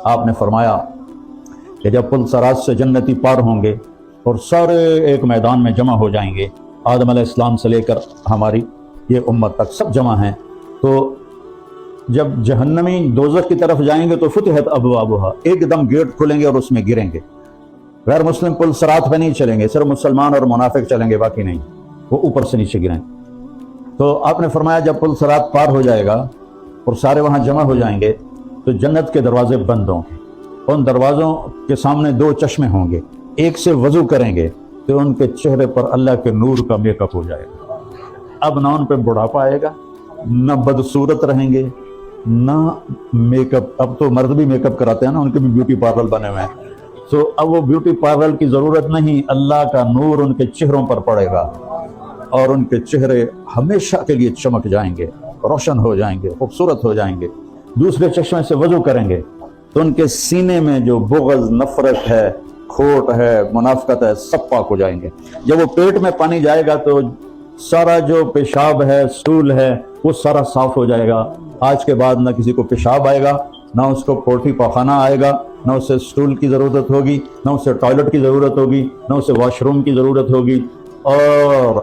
آپ نے فرمایا کہ جب پل صراط سے جنتی پار ہوں گے اور سارے ایک میدان میں جمع ہو جائیں گے، آدم علیہ السلام سے لے کر ہماری یہ امت تک سب جمع ہیں، تو جب جہنمی دوزخ کی طرف جائیں گے تو فتحت ابوابها، ایک دم گیٹ کھلیں گے اور اس میں گریں گے۔ غیر مسلم پل صراط پہ نہیں چلیں گے، صرف مسلمان اور منافق چلیں گے، باقی نہیں، وہ اوپر سے نیچے گریں۔ تو آپ نے فرمایا جب پل صراط پار ہو جائے گا اور سارے وہاں جمع ہو جائیں گے تو جنت کے دروازے بند ہوں گے، ان دروازوں کے سامنے دو چشمے ہوں گے، ایک سے وضو کریں گے تو ان کے چہرے پر اللہ کے نور کا میک اپ ہو جائے گا۔ اب نہ ان پہ بڑھاپا آئے گا، نہ بدصورت رہیں گے، نہ میک اپ۔ اب تو مرد بھی میک اپ کراتے ہیں نا، ان کے بھی بیوٹی پارلر بنے ہوئے ہیں، تو اب وہ بیوٹی پارلر کی ضرورت نہیں، اللہ کا نور ان کے چہروں پر پڑے گا اور ان کے چہرے ہمیشہ کے لیے چمک جائیں گے، روشن ہو جائیں گے، خوبصورت ہو جائیں گے۔ دوسرے چشمے سے وضو کریں گے تو ان کے سینے میں جو بغض، نفرت ہے، کھوٹ ہے، منافقت ہے، سب پاک ہو جائیں گے۔ جب وہ پیٹ میں پانی جائے گا تو سارا جو پیشاب ہے، سٹول ہے، وہ سارا صاف ہو جائے گا۔ آج کے بعد نہ کسی کو پیشاب آئے گا، نہ اس کو پوٹی پاخانہ آئے گا، نہ اسے سٹول کی ضرورت ہوگی، نہ اسے ٹوائلٹ کی ضرورت ہوگی، نہ اسے واش روم کی ضرورت ہوگی، اور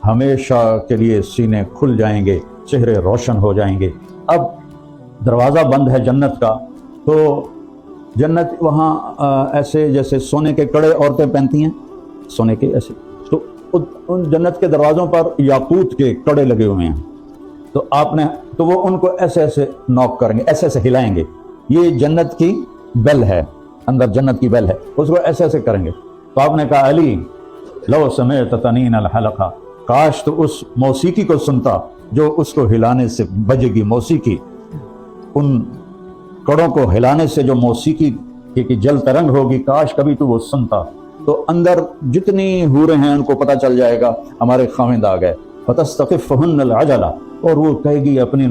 ہمیشہ کے لیے سینے کھل جائیں گے، چہرے روشن ہو جائیں گے۔ اب دروازہ بند ہے جنت کا، تو جنت وہاں ایسے جیسے سونے کے کڑے عورتیں پہنتی ہیں، سونے کے ایسے، تو ان جنت کے دروازوں پر یاقوت کے کڑے لگے ہوئے ہیں، تو آپ نے تو وہ ان کو ایسے ایسے نوک کریں گے، ایسے ایسے ہلائیں گے۔ یہ جنت کی بیل ہے، اندر جنت کی بیل ہے، اس کو ایسے ایسے کریں گے۔ تو آپ نے کہا علی لو سمعت تنین الحلقہ، کاش تو اس موسیقی کو سنتا جو اس کو ہلانے سے بجے گی، موسیقی، ان کڑوں کو ہلانے سے جو موسیقی کی جل ترنگ ہوگی، کاش کبھی تو وہ سنتا۔ تو اندر جتنی حوریں ہیں ان کو پتہ چل جائے گا ہمارے خاوند آ گئے، فتستخفہن العجلہ، اور وہ کہے گی اپنی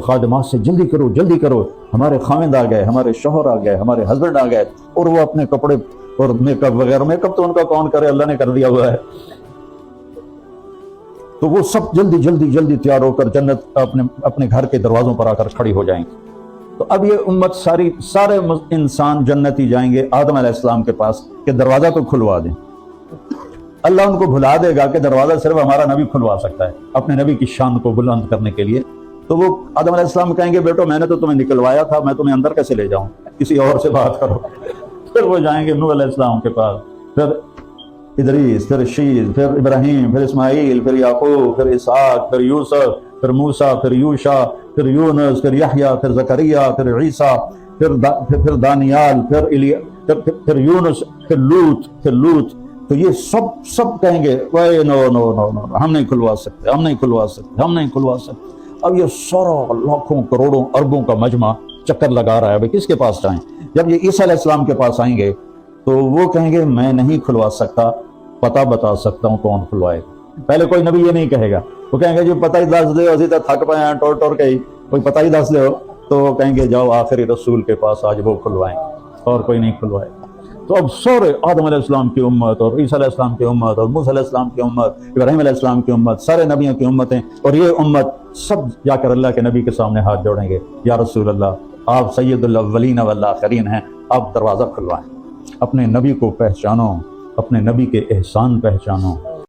خادمات سے جلدی کرو جلدی کرو، ہمارے خاوند آ گئے، ہمارے شوہر آ گئے، ہمارے ہسبینڈ آ گئے، اور وہ اپنے کپڑے اور میک اپ وغیرہ، میک اپ تو ان کا کون کرے، اللہ نے کر دیا ہوا ہے، تو وہ سب جلدی جلدی جلدی تیار ہو کر جنت اپنے گھر کے دروازوں پر آ کر کھڑی ہو جائیں گی۔ تو اب یہ امت سارے انسان جنتی جائیں گے آدم علیہ السلام کے پاس کہ دروازہ تو کھلوا دیں۔ اللہ ان کو بھلا دے گا کہ دروازہ صرف ہمارا نبی کھلوا سکتا ہے، اپنے نبی کی شان کو بلند کرنے کے لیے۔ تو وہ آدم علیہ السلام کہیں گے بیٹو میں نے تو تمہیں نکلوایا تھا، میں تمہیں اندر کیسے لے جاؤں، کسی اور سے بات کرو۔ پھر وہ جائیں گے نوح علیہ السلام کے پاس، پھر ادریس، پھر شیز، پھر ابراہیم، پھر اسماعیل، پھر یعقوب، پھر اسحاق، پھر یوسف، پھر موسیٰ، پھر یوشع، پھر یونس، پھر یحییٰ، پھر زکریا، پھر عیسیٰ، پھر دانیال، پھر یونس، پھر لوط۔ تو یہ سب کہیں گے وے نو نو نو نو، ہم نہیں کھلوا سکتے، ہم نہیں کھلوا سکتے، ہم نہیں کھلوا سکتے۔ اب یہ سارا لاکھوں کروڑوں اربوں کا مجمع چکر لگا رہا ہے بھائی کس کے پاس جائیں۔ جب یہ عیسیٰ علیہ السلام کے پاس آئیں گے تو وہ کہیں گے میں نہیں کھلوا سکتا، پتہ بتا سکتا ہوں کون کھلوائے گا۔ پہلے کوئی نبی یہ نہیں کہے گا، وہ کہیں گے جو پتہ ہی دس دے، اسی طرح تھک پائے ہیں ٹور کے ہی، کوئی پتہ ہی دس دے ہو، تو وہ کہیں گے جاؤ آخری رسول کے پاس، آج وہ کھلوائیں، اور کوئی نہیں کھلوائے گا۔ تو اب سورے آدم علیہ السلام کی امت اور عیسیٰ علیہ السلام کی امت اور موسیٰ علیہ السلام کی امت، ابراہیم علیہ السلام کی امت، سارے نبیوں کی امتیں اور یہ امت سب جا کر اللہ کے نبی کے سامنے ہاتھ جوڑیں گے، یا رسول اللہ آپ سید الاولین والآخرین ہیں، آپ دروازہ کھلوائیں، اپنے نبی کو پہچانو، اپنے نبی کے احسان پہچانو۔